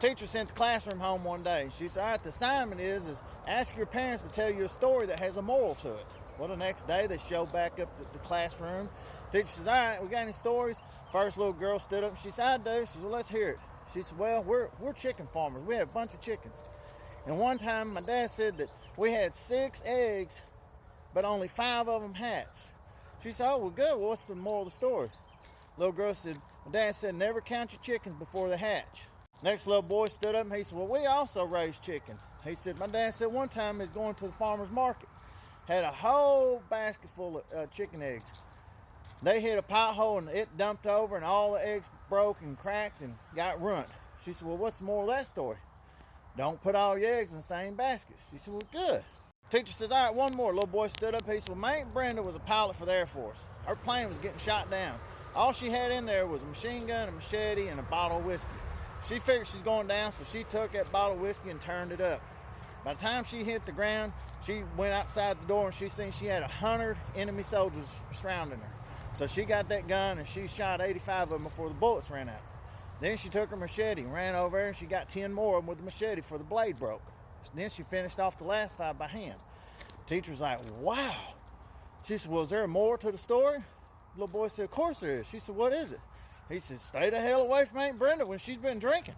Teacher sent the classroom home one day. She said, all right, the assignment is ask your parents to tell you a story that has a moral to it. Well, the next day they showed back up at the classroom. Teacher says, all right, we got any stories? First little girl stood up and she said, I do. She said, well, let's hear it. She said, well, we're chicken farmers. We have a bunch of chickens. And one time my dad said that we had 6 eggs, but only 5 of them hatched. She said, oh, well, good. Well, what's the moral of the story? Little girl said, my dad said, never count your chickens before they hatch. Next little boy stood up and he said, well, we also raise chickens. He said, my dad said one time he was going to the farmer's market, had a whole basket full of chicken eggs. They hit a pothole and it dumped over and all the eggs broke and cracked and got ruined. She said, well, what's the moral of that story? Don't put all your eggs in the same basket. She said, well, good. Teacher says, all right, one more. Little boy stood up. He said, well, my Aunt Brenda was a pilot for the Air Force. Her plane was getting shot down. All she had in there was a machine gun, a machete, and a bottle of whiskey. She figured she's going down, so she took that bottle of whiskey and turned it up. By the time she hit the ground, she went outside the door and she seen she had 100 enemy soldiers surrounding her. So she got that gun and she shot 85 of them before the bullets ran out. Then she took her machete and ran over there and she got 10 more of them with the machete before the blade broke. Then she finished off the last 5 by hand. Teacher's like, wow. She said, well, is there more to the story? The little boy said, of course there is. She said, what is it? He said, stay the hell away from Aunt Brenda when she's been drinking.